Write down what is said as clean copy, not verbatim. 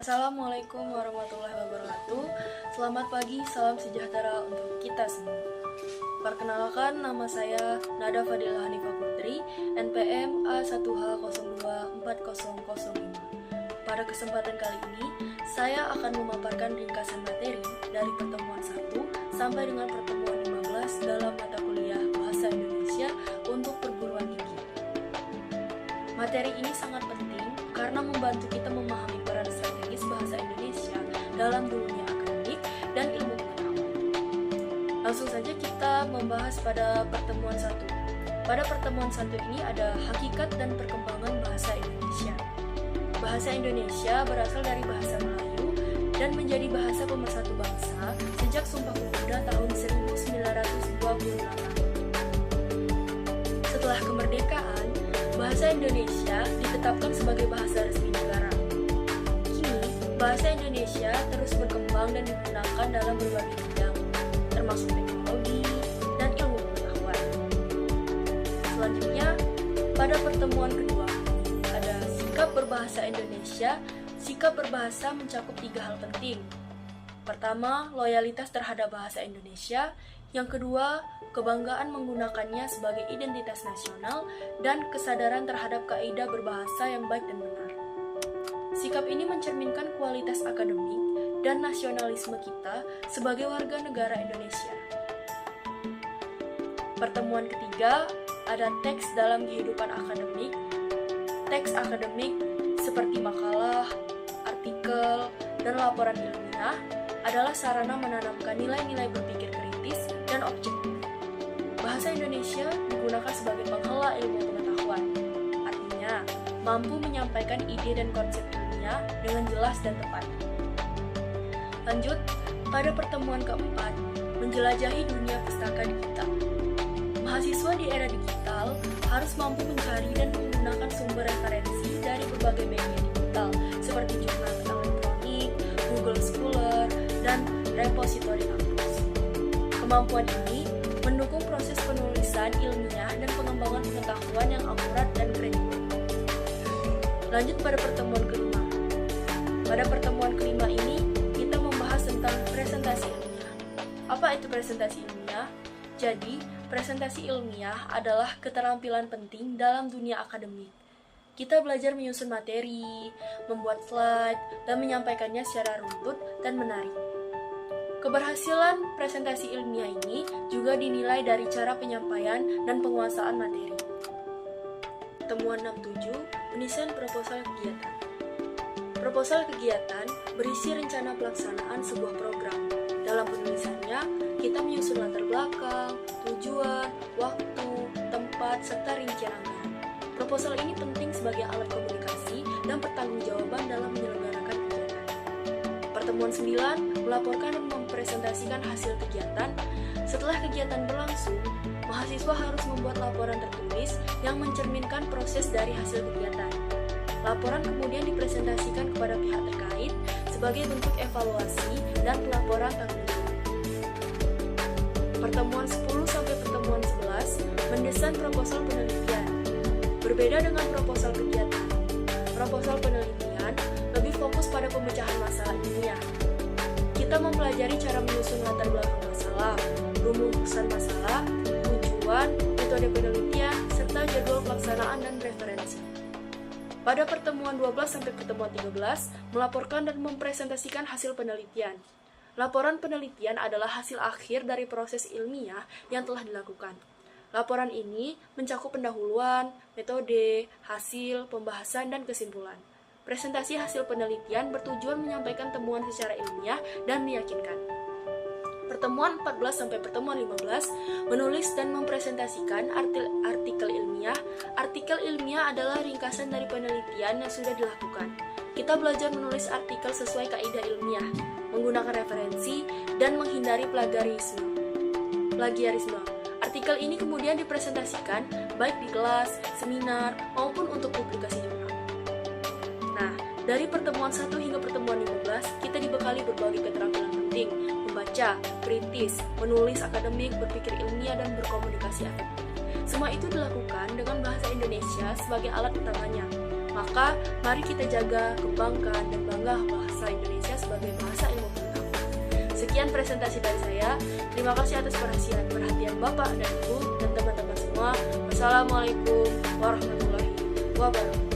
Assalamualaikum warahmatullahi wabarakatuh. Selamat pagi, salam sejahtera untuk kita semua. Perkenalkan, nama saya Nada Fadilah Hanifah Putri, NPM A1H024005. Pada kesempatan kali ini, saya akan memaparkan ringkasan materi dari pertemuan 1 sampai dengan pertemuan 15 dalam mata kuliah Bahasa Indonesia untuk perguruan tinggi. Materi ini sangat penting karena membantu kita memahami peran strategis bahasa Indonesia dalam dunia akademik dan ilmu pengetahuan. Langsung saja kita membahas pada pertemuan 1. Pada pertemuan 1 ini ada hakikat dan perkembangan bahasa Indonesia. Bahasa Indonesia berasal dari bahasa Melayu dan menjadi bahasa pemersatu bangsa sejak Sumpah Pemuda tahun 1928. Setelah kemerdekaan, bahasa Indonesia ditetapkan sebagai bahasa resmi negara. Kini, bahasa Indonesia terus berkembang dan digunakan dalam berbagai bidang, termasuk teknologi dan ilmu pengetahuan. Selanjutnya, pada pertemuan kedua, ada sikap berbahasa Indonesia. Sikap berbahasa mencakup 3 hal penting. Pertama, loyalitas terhadap bahasa Indonesia. Yang kedua, kebanggaan menggunakannya sebagai identitas nasional dan kesadaran terhadap kaidah berbahasa yang baik dan benar. Sikap ini mencerminkan kualitas akademik dan nasionalisme kita sebagai warga negara Indonesia. Pertemuan ketiga, ada teks dalam kehidupan akademik. Teks akademik seperti makalah, artikel, dan laporan ilmiah adalah sarana menanamkan nilai-nilai berpikir kritis dan objektif. Bahasa Indonesia digunakan sebagai penghela ilmu pengetahuan, artinya mampu menyampaikan ide dan konsep ilmiah dengan jelas dan tepat. Lanjut, pada pertemuan keempat, menjelajahi dunia pustaka digital. Mahasiswa di era digital harus mampu mencari dan menggunakan sumber referensi dari berbagai media digital, seperti jurnal elektronik, Google Scholar, dan repositori kampus. Kemampuan ini mendukung proses penulisan ilmiah dan pengembangan pengetahuan yang akurat dan kredibel. Lanjut pada pertemuan kelima. Pada pertemuan kelima ini, kita membahas tentang presentasi ilmiah. Apa itu presentasi ilmiah? Jadi, presentasi ilmiah adalah keterampilan penting dalam dunia akademik. Kita belajar menyusun materi, membuat slide, dan menyampaikannya secara runtut dan menarik. Keberhasilan presentasi ilmiah ini juga dinilai dari cara penyampaian dan penguasaan materi. Temuan 67, mendesain proposal kegiatan. Proposal kegiatan berisi rencana pelaksanaan sebuah program. Dalam penulisannya, kita menyusun latar belakang, tujuan, waktu, tempat, serta rincian anggaran. Proposal ini penting sebagai alat komunikasi dan pertanggungjawaban dalam menyelenggarakan kegiatan. Pertemuan 9, melaporkan dan mempresentasikan hasil kegiatan. Setelah kegiatan berlangsung, mahasiswa harus membuat laporan tertulis yang mencerminkan proses dari hasil kegiatan. Laporan kemudian dipresentasikan kepada pihak terkait sebagai bentuk evaluasi dan pelaporan tanggung jawab. Pertemuan 10 sampai pertemuan 11, mendesain proposal penelitian. Berbeda dengan proposal kegiatan, proposal penelitian lebih fokus pada pemecahan masalah ilmiah. Kita mempelajari cara menyusun latar belakang masalah, rumusan masalah, tujuan, metode penelitian, serta jadwal pelaksanaan dan referensi. Pada pertemuan 12 sampai pertemuan 13, melaporkan dan mempresentasikan hasil penelitian. Laporan penelitian adalah hasil akhir dari proses ilmiah yang telah dilakukan. Laporan ini mencakup pendahuluan, metode, hasil, pembahasan, dan kesimpulan. Presentasi hasil penelitian bertujuan menyampaikan temuan secara ilmiah dan meyakinkan. Pertemuan 14 sampai pertemuan 15, menulis dan mempresentasikan artikel ilmiah. Artikel ilmiah adalah ringkasan dari penelitian yang sudah dilakukan. Kita belajar menulis artikel sesuai kaidah ilmiah, menggunakan referensi, dan menghindari plagiarisme. Artikel ini kemudian dipresentasikan baik di kelas, seminar, maupun untuk publikasi jurnal. Nah, dari pertemuan 1 hingga pertemuan 15, kita dibekali berbagai keterampilan penting, membaca, kritis, menulis akademik, berpikir ilmiah, dan berkomunikasi efektif. Semua itu dilakukan dengan bahasa Indonesia sebagai alat utamanya. Maka, mari kita jaga, kembangkan, dan bangga bahasa Indonesia sebagai bahasa ilmu pengetahuan. Sekian presentasi dari saya. Terima kasih atas perhatian Bapak dan Ibu dan teman-teman semua. Wassalamualaikum warahmatullahi wabarakatuh.